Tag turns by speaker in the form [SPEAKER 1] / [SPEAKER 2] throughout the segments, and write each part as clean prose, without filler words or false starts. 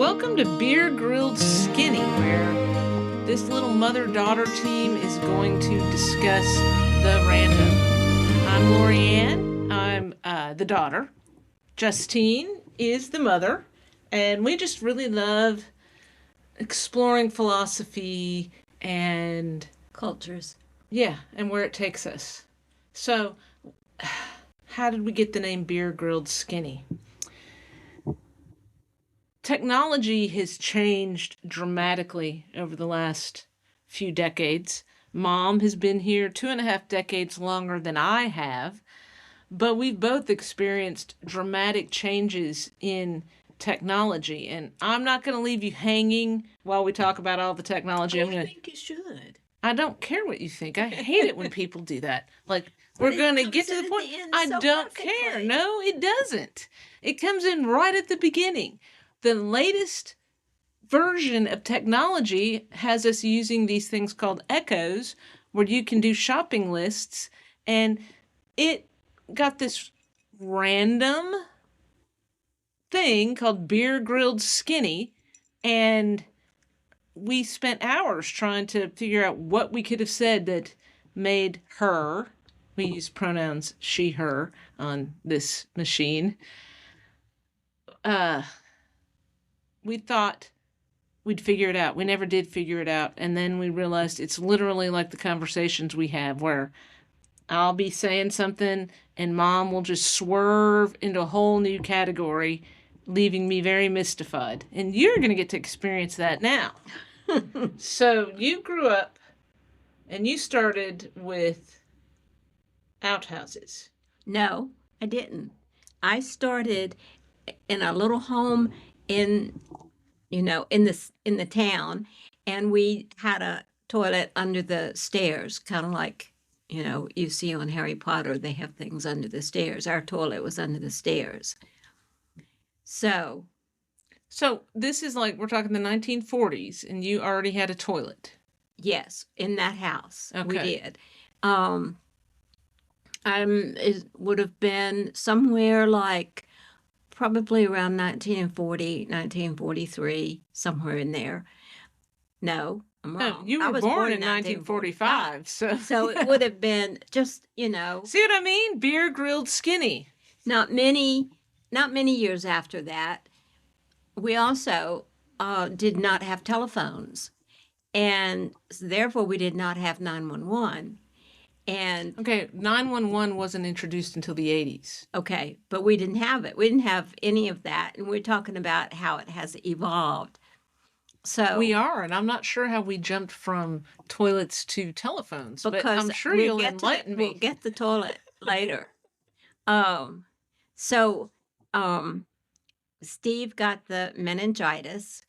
[SPEAKER 1] Welcome to Beer Grilled Skinny, where this little mother-daughter team is going to discuss the random. I'm Lorianne. I'm the daughter. Justine is the mother. And we just really love exploring philosophy and
[SPEAKER 2] cultures.
[SPEAKER 1] Yeah, and where it takes us. So, how did we get the name Beer Grilled Skinny? Technology has changed dramatically over the last few decades. Mom has been here 2.5 decades longer than I have, but we've both experienced dramatic changes in technology. And I'm not going to leave you hanging while we talk about all the technology.
[SPEAKER 2] I think you should.
[SPEAKER 1] I don't care what you think. I hate it when people do that. Like, we're going to get to the point. I don't care. No, it doesn't. It comes in right at the beginning. The latest version of technology has us using these things called Echoes, where you can do shopping lists, and it got this random thing called Beer Grilled Skinny, and we spent hours trying to figure out what we could have said that made her, we use pronouns she, her on this machine, we thought we'd figure it out. We never did figure it out. And then we realized it's literally like the conversations we have where I'll be saying something and Mom will just swerve into a whole new category, leaving me very mystified. And you're going to get to experience that now. So you grew up and you started with outhouses.
[SPEAKER 2] No, I didn't. I started in a little home in the town, and we had a toilet under the stairs, kind of like you see on Harry Potter, they have things under the stairs. Our toilet was under the stairs. So
[SPEAKER 1] this is like, we're talking the 1940s, and you already had a toilet.
[SPEAKER 2] Yes, in that house.
[SPEAKER 1] Okay.
[SPEAKER 2] We did. It would have been somewhere like probably around 1940, 1943, somewhere in there. No, I'm wrong.
[SPEAKER 1] No, you were born in 1945,
[SPEAKER 2] so it would have been just,
[SPEAKER 1] See what I mean? Beer Grilled Skinny.
[SPEAKER 2] Not many years after that, we also did not have telephones, and therefore we did not have 911. And
[SPEAKER 1] okay, 911 wasn't introduced until the 80s.
[SPEAKER 2] Okay, but we didn't have it. We didn't have any of that, and we're talking about how it has evolved. So
[SPEAKER 1] we are, and I'm not sure how we jumped from toilets to telephones, but I'm sure you'll enlighten me.
[SPEAKER 2] We'll get the toilet later. Steve got the meningitis,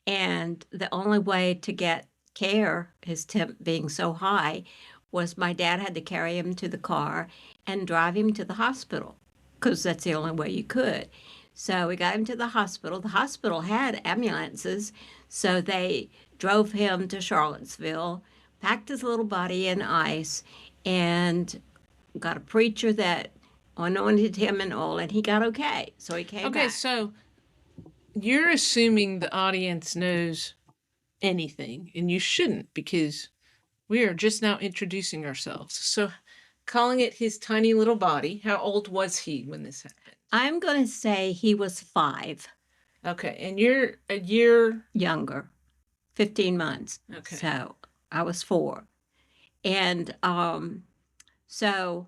[SPEAKER 2] and the only way to get care, his temp being so high, was my dad had to carry him to the car and drive him to the hospital, because that's the only way you could. So we got him to the hospital. The hospital had ambulances, so they drove him to Charlottesville, packed his little body in ice, and got a preacher that anointed him in oil, and he got okay. So he came back.
[SPEAKER 1] Okay, so you're assuming the audience knows anything, and you shouldn't, because we are just now introducing ourselves. So calling it his tiny little body, how old was he when this happened?
[SPEAKER 2] I'm going to say he was 5.
[SPEAKER 1] Okay, and you're a year
[SPEAKER 2] younger, 15 months.
[SPEAKER 1] Okay.
[SPEAKER 2] So I was 4. And so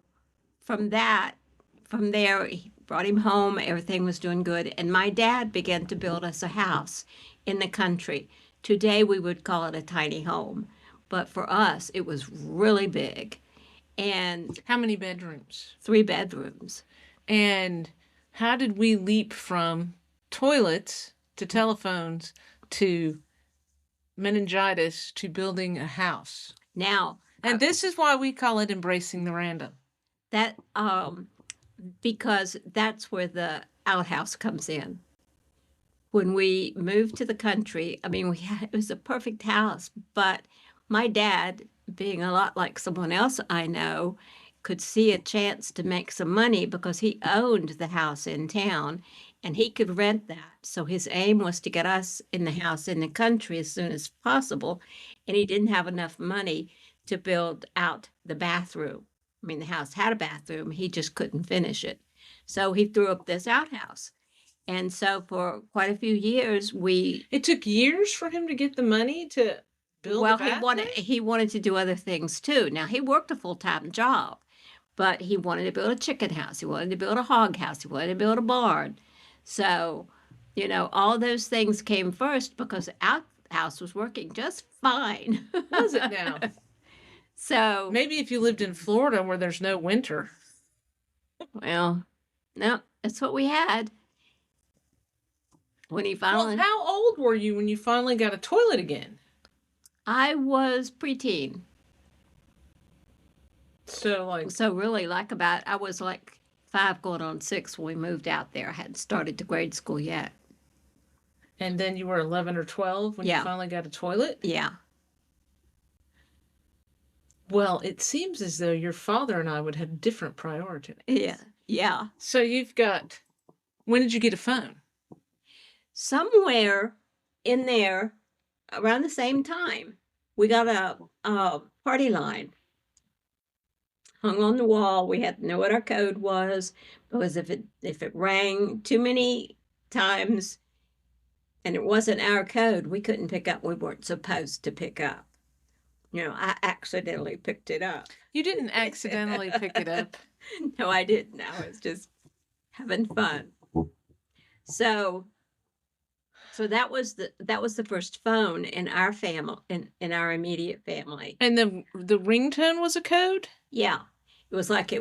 [SPEAKER 2] from there, he brought him home. Everything was doing good. And my dad began to build us a house in the country. Today, we would call it a tiny home. But for us, it was really big. And
[SPEAKER 1] how many bedrooms?
[SPEAKER 2] 3 bedrooms.
[SPEAKER 1] And how did we leap from toilets to telephones to meningitis to building a house?
[SPEAKER 2] Now,
[SPEAKER 1] and this is why we call it embracing the random.
[SPEAKER 2] That because that's where the outhouse comes in. When we moved to the country, I mean, it was a perfect house, but my dad, being a lot like someone else I know, could see a chance to make some money because he owned the house in town, and he could rent that. So his aim was to get us in the house in the country as soon as possible, and he didn't have enough money to build out the bathroom. I mean, the house had a bathroom, he just couldn't finish it. So he threw up this outhouse. And so for quite a few years,
[SPEAKER 1] It took years for him to get the money to build
[SPEAKER 2] well,
[SPEAKER 1] a bathroom?
[SPEAKER 2] he wanted to do other things too. Now he worked a full-time job, but he wanted to build a chicken house. He wanted to build a hog house. He wanted to build a barn. So, all those things came first because the outhouse was working just fine.
[SPEAKER 1] Was it now?
[SPEAKER 2] So
[SPEAKER 1] Maybe if you lived in Florida where there's no winter.
[SPEAKER 2] well, no, that's what we had. When he finally,
[SPEAKER 1] Well, how old were you when you finally got a toilet again?
[SPEAKER 2] I was preteen.
[SPEAKER 1] So
[SPEAKER 2] really, I was like 5 going on 6 when we moved out there. I hadn't started to grade school yet.
[SPEAKER 1] And then you were 11 or 12 when you finally got a toilet?
[SPEAKER 2] Yeah.
[SPEAKER 1] Well, it seems as though your father and I would have different priorities.
[SPEAKER 2] Yeah. Yeah.
[SPEAKER 1] So when did you get a phone?
[SPEAKER 2] Somewhere in there around the same time, we got a party line hung on the wall. We had to know what our code was, because if it rang too many times and it wasn't our code, we couldn't pick up. We weren't supposed to pick up. I accidentally picked it up.
[SPEAKER 1] You didn't accidentally pick it up.
[SPEAKER 2] No, I didn't. I was just having fun. So that was the first phone in our family, in our immediate family.
[SPEAKER 1] And the ringtone was a code?
[SPEAKER 2] Yeah. It was like I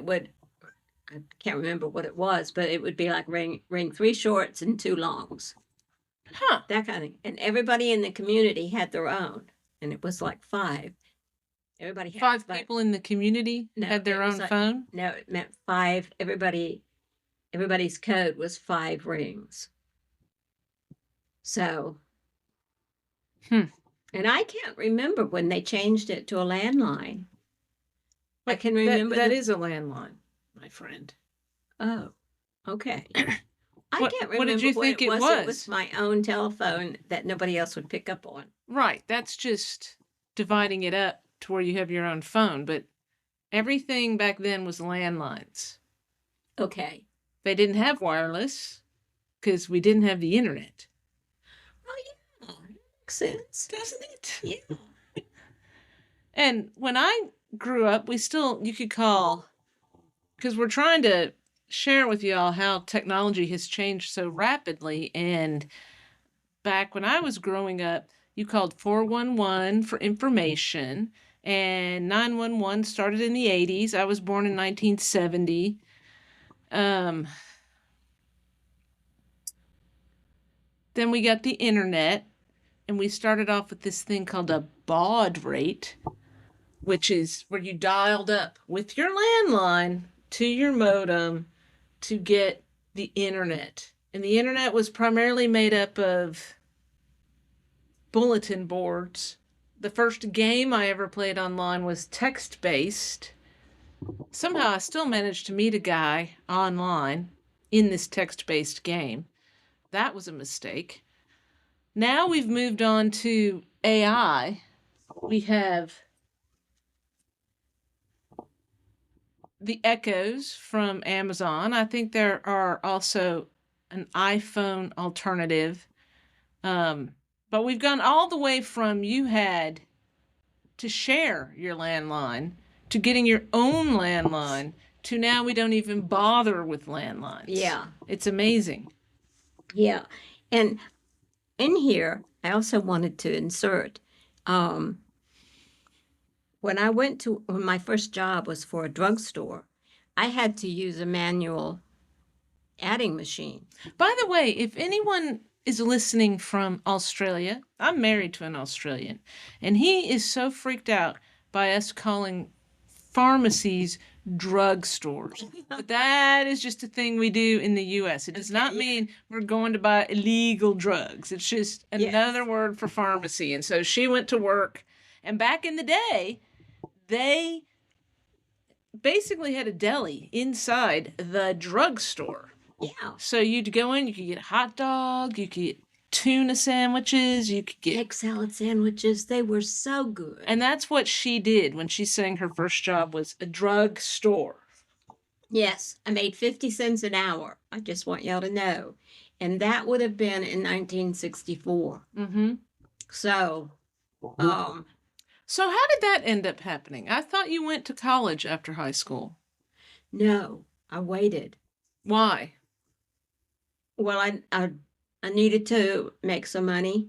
[SPEAKER 2] can't remember what it was, but it would be like ring 3 shorts and 2 longs.
[SPEAKER 1] Huh.
[SPEAKER 2] That kind of, and everybody in the community had their own, and it was like 5. Everybody had
[SPEAKER 1] 5 people in the community had their own phone?
[SPEAKER 2] No, it meant 5. Everybody's code was 5 rings. So, and I can't remember when they changed it to a landline. I can remember
[SPEAKER 1] that is a landline, my friend.
[SPEAKER 2] Oh, okay. I can't remember
[SPEAKER 1] what did you think it was?
[SPEAKER 2] It was my own telephone that nobody else would pick up on.
[SPEAKER 1] Right. That's just dividing it up to where you have your own phone. But everything back then was landlines.
[SPEAKER 2] Okay.
[SPEAKER 1] They didn't have wireless because we didn't have the internet.
[SPEAKER 2] Oh, yeah. Makes sense.
[SPEAKER 1] Doesn't it?
[SPEAKER 2] Yeah.
[SPEAKER 1] And when I grew up, you could call, because we're trying to share with y'all how technology has changed so rapidly. And back when I was growing up, you called 411 for information, and 911 started in the 80s. I was born in 1970. Then we got the internet, and we started off with this thing called a baud rate, which is where you dialed up with your landline to your modem to get the internet. And the internet was primarily made up of bulletin boards. The first game I ever played online was text-based. Somehow I still managed to meet a guy online in this text-based game. That was a mistake. Now we've moved on to AI. We have the Echoes from Amazon. I think there are also an iPhone alternative. But we've gone all the way from you had to share your landline to getting your own landline to now we don't even bother with landlines.
[SPEAKER 2] Yeah.
[SPEAKER 1] It's amazing.
[SPEAKER 2] Yeah. And in here, I also wanted to insert, when my first job was for a drugstore, I had to use a manual adding machine.
[SPEAKER 1] By the way, if anyone is listening from Australia, I'm married to an Australian, and he is so freaked out by us calling pharmacies drugstores. But that is just a thing we do in the U.S. It does not mean we're going to buy illegal drugs. It's just another word for pharmacy. And so she went to work, and back in the day, they basically had a deli inside the drugstore.
[SPEAKER 2] Yeah.
[SPEAKER 1] So you'd go in, you could get a hot dog, you could get tuna sandwiches, you could get
[SPEAKER 2] egg salad sandwiches. They were so good.
[SPEAKER 1] And that's what she did when she's saying her first job was a drug store.
[SPEAKER 2] Yes, I made 50 cents an hour. I just want y'all to know. And that would have been in 1964.
[SPEAKER 1] Mm-hmm.
[SPEAKER 2] So,
[SPEAKER 1] So how did that end up happening? I thought you went to college after high school.
[SPEAKER 2] No, I waited.
[SPEAKER 1] Why?
[SPEAKER 2] Well, I needed to make some money.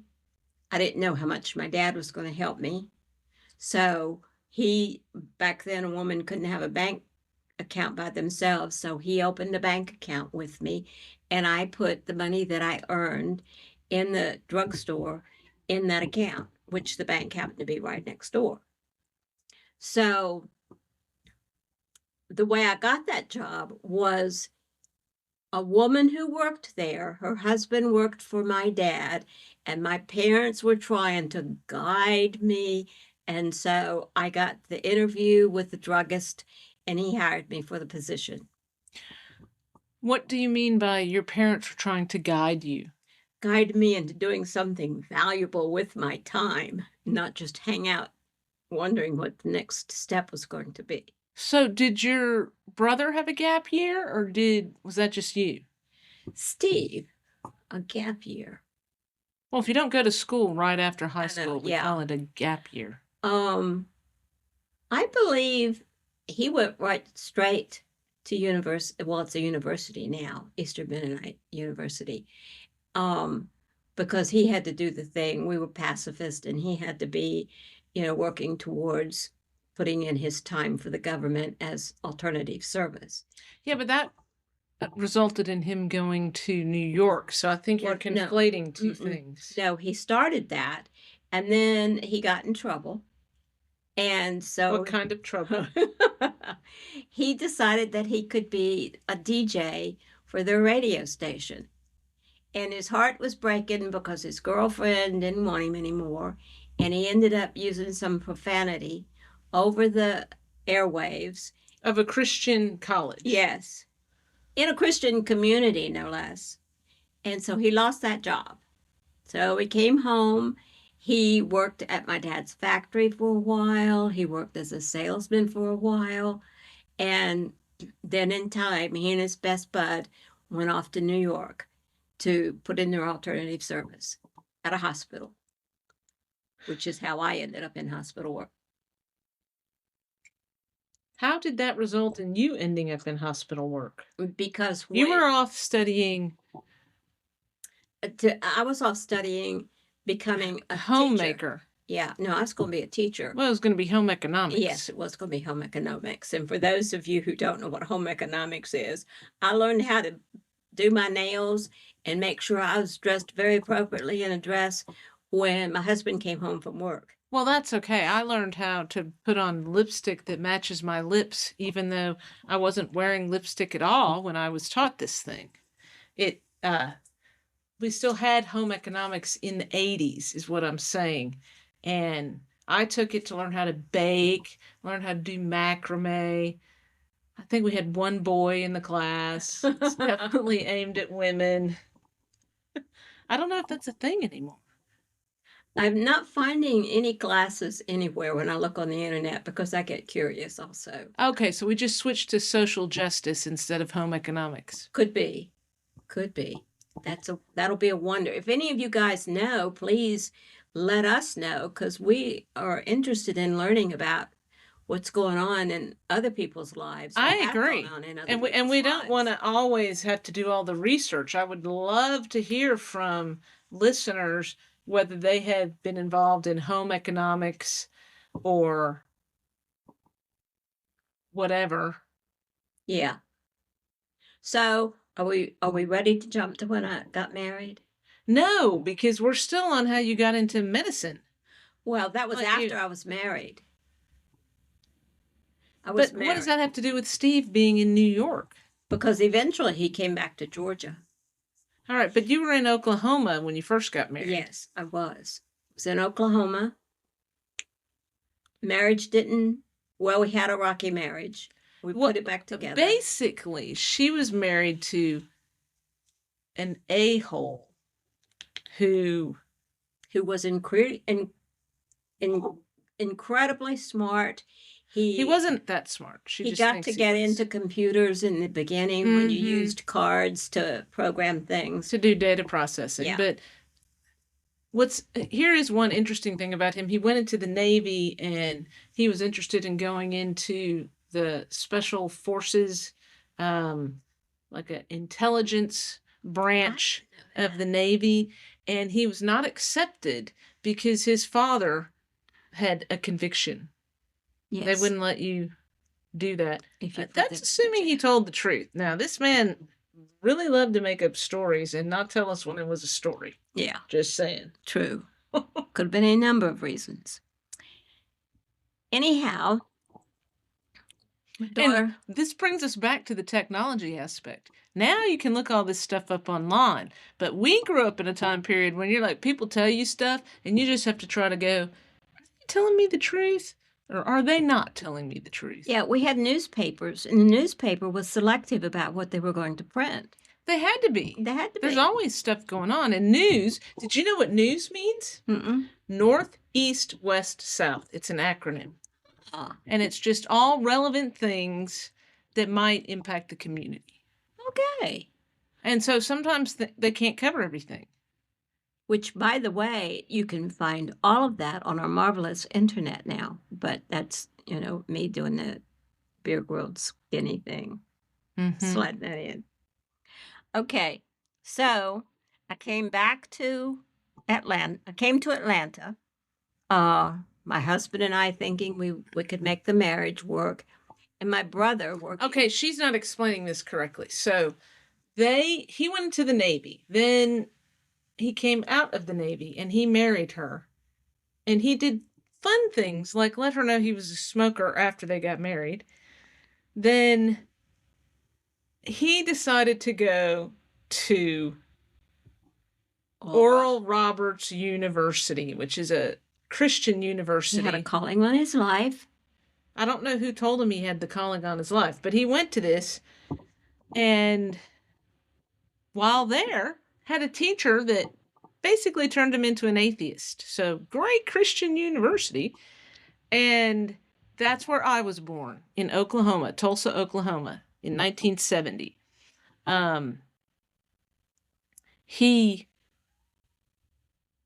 [SPEAKER 2] I didn't know how much my dad was going to help me. So back then, a woman couldn't have a bank account by themselves. So he opened a bank account with me, and I put the money that I earned in the drugstore in that account, which the bank happened to be right next door. So the way I got that job was a woman who worked there, her husband worked for my dad, and my parents were trying to guide me. And so I got the interview with the druggist, and he hired me for the position.
[SPEAKER 1] What do you mean by your parents were trying to guide you?
[SPEAKER 2] Guide me into doing something valuable with my time, not just hang out wondering what the next step was going to be.
[SPEAKER 1] So did your brother have a gap year, or was that just you?
[SPEAKER 2] Steve, a gap year.
[SPEAKER 1] Well, if you don't go to school right after high school, we call it a gap year.
[SPEAKER 2] I believe he went right straight to university. Well, it's a university now, Eastern Mennonite University. Because he had to do the thing. We were pacifist, and he had to be, working towards putting in his time for the government as alternative service.
[SPEAKER 1] Yeah, but that resulted in him going to New York. So I think you're conflating two things.
[SPEAKER 2] No, he started that, and then he got in trouble. And so
[SPEAKER 1] what kind of trouble?
[SPEAKER 2] He decided that he could be a DJ for their radio station. And his heart was breaking because his girlfriend didn't want him anymore. And he ended up using some profanity over the airwaves.
[SPEAKER 1] Of a Christian college.
[SPEAKER 2] Yes. In a Christian community, no less. And so he lost that job. So he came home. He worked at my dad's factory for a while. He worked as a salesman for a while. And then in time, he and his best bud went off to New York to put in their alternative service at a hospital, which is how I ended up in hospital work.
[SPEAKER 1] How did that result in you ending up in hospital work?
[SPEAKER 2] Because
[SPEAKER 1] you were off studying.
[SPEAKER 2] I was off studying, becoming a
[SPEAKER 1] homemaker.
[SPEAKER 2] Teacher. Yeah, no, I was going to be a teacher.
[SPEAKER 1] Well, it was going to be home economics.
[SPEAKER 2] Yes, it was going to be home economics. And for those of you who don't know what home economics is, I learned how to do my nails and make sure I was dressed very appropriately in a dress when my husband came home from work.
[SPEAKER 1] Well, that's okay. I learned how to put on lipstick that matches my lips, even though I wasn't wearing lipstick at all when I was taught this thing. We still had home economics in the 80s, is what I'm saying. And I took it to learn how to bake, learn how to do macrame. I think we had one boy in the class. It's definitely aimed at women. I don't know if that's a thing anymore.
[SPEAKER 2] I'm not finding any classes anywhere when I look on the internet because I get curious also.
[SPEAKER 1] Okay, so we just switched to social justice instead of home economics.
[SPEAKER 2] Could be. That'll be a wonder. If any of you guys know, please let us know, because we are interested in learning about what's going on in other people's lives.
[SPEAKER 1] I agree. And we don't want to always have to do all the research. I would love to hear from listeners whether they have been involved in home economics or whatever.
[SPEAKER 2] Yeah. So are we ready to jump to when I got married?
[SPEAKER 1] No, because we're still on how you got into medicine.
[SPEAKER 2] Well, that was after I was married.
[SPEAKER 1] What does that have to do with Steve being in New York?
[SPEAKER 2] Because eventually he came back to Georgia.
[SPEAKER 1] All right, but you were in Oklahoma when you first got married.
[SPEAKER 2] Yes, I was. I was in Oklahoma. Marriage we had a rocky marriage. We put it back together.
[SPEAKER 1] Basically, she was married to an a-hole who
[SPEAKER 2] was incredibly smart.
[SPEAKER 1] he wasn't that smart.
[SPEAKER 2] He got to get into computers in the beginning when you used cards to program things.
[SPEAKER 1] To do data processing.
[SPEAKER 2] Yeah.
[SPEAKER 1] But here is one interesting thing about him. He went into the Navy and he was interested in going into the special forces, like an intelligence branch of the Navy. And he was not accepted because his father had a conviction. Yes. They wouldn't let you do that. That's assuming he told the truth. Now, this man really loved to make up stories and not tell us when it was a story.
[SPEAKER 2] Yeah.
[SPEAKER 1] Just saying.
[SPEAKER 2] True. Could have been a number of reasons. Anyhow,
[SPEAKER 1] and this brings us back to the technology aspect. Now you can look all this stuff up online, but we grew up in a time period when you're like, people tell you stuff and you just have to try to go, are they telling me the truth? Or are they not telling me the truth?
[SPEAKER 2] Yeah, we had newspapers, and the newspaper was selective about what they were going to print.
[SPEAKER 1] They had to be. There's always stuff going on. And news, did you know what news means? North, East, West, South. It's an acronym. And it's just all relevant things that might impact the community.
[SPEAKER 2] Okay.
[SPEAKER 1] And so sometimes they can't cover everything.
[SPEAKER 2] Which, by the way, you can find all of that on our marvelous internet now. But that's, me doing the beer grilled skinny thing. Sliding that in. Okay. So I came back to Atlanta. I came to Atlanta. My husband and I thinking we could make the marriage work. And my brother worked.
[SPEAKER 1] Okay, she's not explaining this correctly. So he went into the Navy. Then he came out of the Navy and he married her. And he did fun things like let her know he was a smoker after they got married. Then he decided to go to Oral Roberts University, which is a Christian university.
[SPEAKER 2] He had a calling on his life.
[SPEAKER 1] I don't know who told him he had the calling on his life, but he went to this and while there had a teacher that basically turned him into an atheist. So great Christian university. And that's where I was born, in Oklahoma, Tulsa, Oklahoma, in 1970. He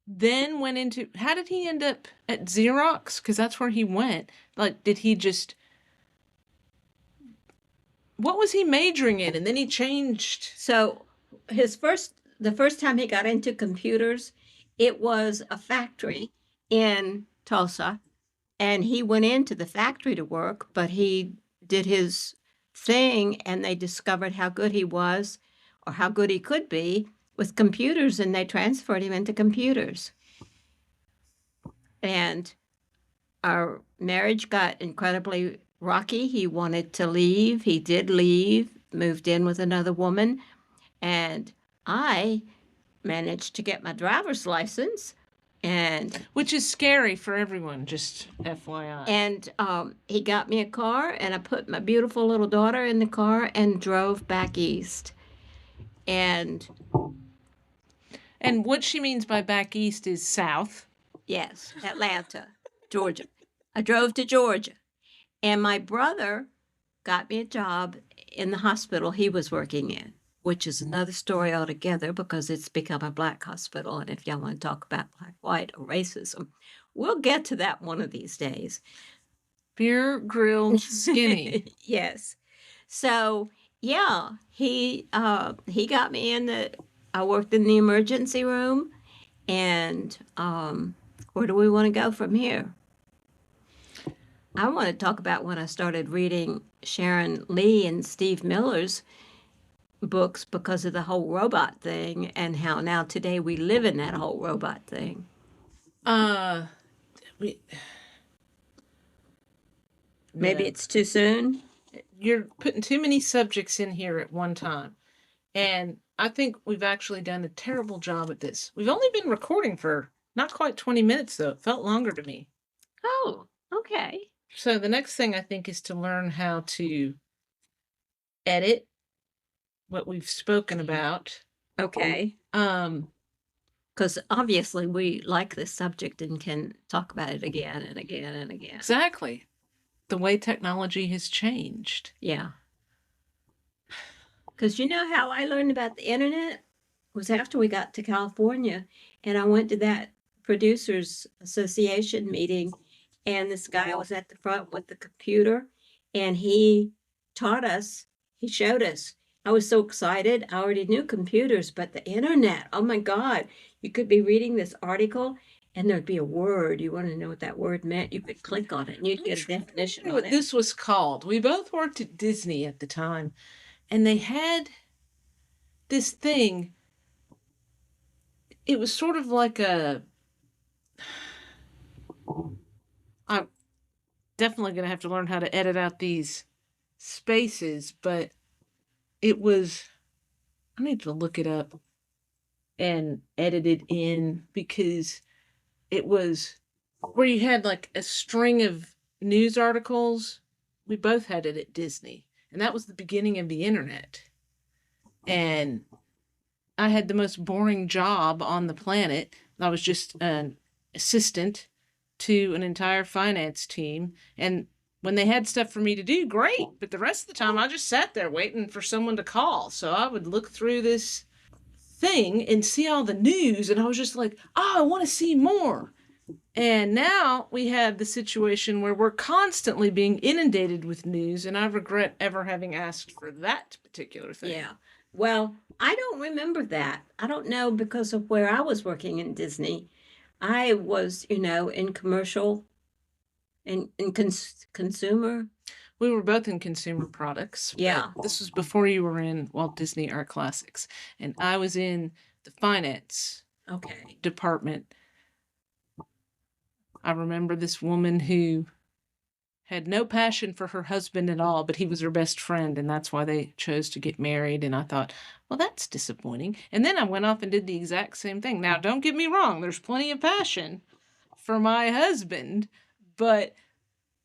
[SPEAKER 1] then went into, how did he end up at Xerox? Because that's where he went. Like, did he just, what was he majoring in? And then he changed.
[SPEAKER 2] So the first time he got into computers, it was a factory in Tulsa. And he went into the factory to work, but he did his thing and they discovered how good he was or how good he could be with computers, and they transferred him into computers. And our marriage got incredibly rocky. He wanted to leave. He did leave, moved in with another woman, and I managed to get my driver's license.
[SPEAKER 1] Which is scary for everyone, just FYI.
[SPEAKER 2] And he got me a car, and I put my beautiful little daughter in the car and drove back east. And
[SPEAKER 1] what she means by back east is south.
[SPEAKER 2] Yes, Atlanta, Georgia. I drove to Georgia. And my brother got me a job in the hospital he was working in, which is another story altogether because it's become a black hospital. And if y'all want to talk about black, white, or racism, we'll get to that one of these days.
[SPEAKER 1] Beer grilled skinny.
[SPEAKER 2] Yes. So, yeah, he got me I worked in the emergency room. And where do we want to go from here? I want to talk about when I started reading Sharon Lee and Steve Miller's books because of the whole robot thing and how now today we live in that whole robot thing. Maybe it's too soon.
[SPEAKER 1] You're putting too many subjects in here at one time. And I think we've actually done a terrible job at this. We've only been recording for not quite 20 minutes, though. It felt longer to me.
[SPEAKER 2] Oh, okay.
[SPEAKER 1] So the next thing I think is to learn how to edit what we've spoken about
[SPEAKER 2] Okay. Because obviously we like this subject and can talk about it again and again and again.
[SPEAKER 1] Exactly. The way technology has changed.
[SPEAKER 2] Yeah. Because you know how I learned about the internet was after we got to California, and I went to that producers association meeting, and this guy was at the front with the computer, and he taught us, he showed us. I was so excited. I already knew computers, but the internet, oh my God, you could be reading this article and there'd be a word. You want to know what that word meant? You could click on it and you'd get a definition on
[SPEAKER 1] What
[SPEAKER 2] it.
[SPEAKER 1] this was called. We both worked at Disney at the time, and they had this thing. It was sort of like I'm definitely going to have to learn how to edit out these spaces, but it was, I need to look it up and edit it in, because it was where you had like a string of news articles. We both had it at Disney, and that was the beginning of the internet. And I had the most boring job on the planet. I was just an assistant to an entire finance team. And when they had stuff for me to do, great. But the rest of the time, I just sat there waiting for someone to call. So I would look through this thing and see all the news. And I was just like, oh, I want to see more. And now we have the situation where we're constantly being inundated with news. And I regret ever having asked for that particular thing.
[SPEAKER 2] Yeah. Well, I don't remember that. I don't know, because of where I was working in Disney. I was, in commercial and in consumer.
[SPEAKER 1] We were both in consumer products.
[SPEAKER 2] Yeah.
[SPEAKER 1] This was before you were in Walt Disney Art Classics. And I was in the finance department. I remember this woman who had no passion for her husband at all, but he was her best friend, and that's why they chose to get married. And I thought, well, that's disappointing. And then I went off and did the exact same thing. Now, don't get me wrong, there's plenty of passion for my husband, but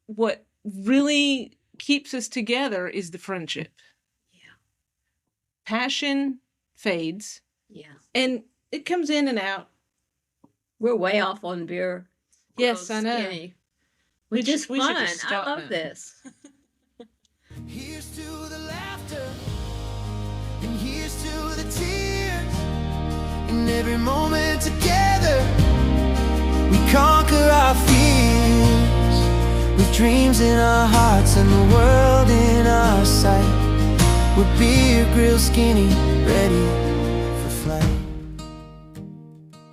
[SPEAKER 1] what really keeps us together is the friendship.
[SPEAKER 2] Yeah.
[SPEAKER 1] Passion fades.
[SPEAKER 2] Yeah.
[SPEAKER 1] And it comes in and out.
[SPEAKER 2] We're way off on beer.
[SPEAKER 1] Yes, I know.
[SPEAKER 2] Skinny. Which is fun. I love this.
[SPEAKER 3] Here's to the laughter, and here's to the tears. In every moment together, we conquer our fears. With dreams in our hearts and the world in our sight. We're beer, grill, skinny, ready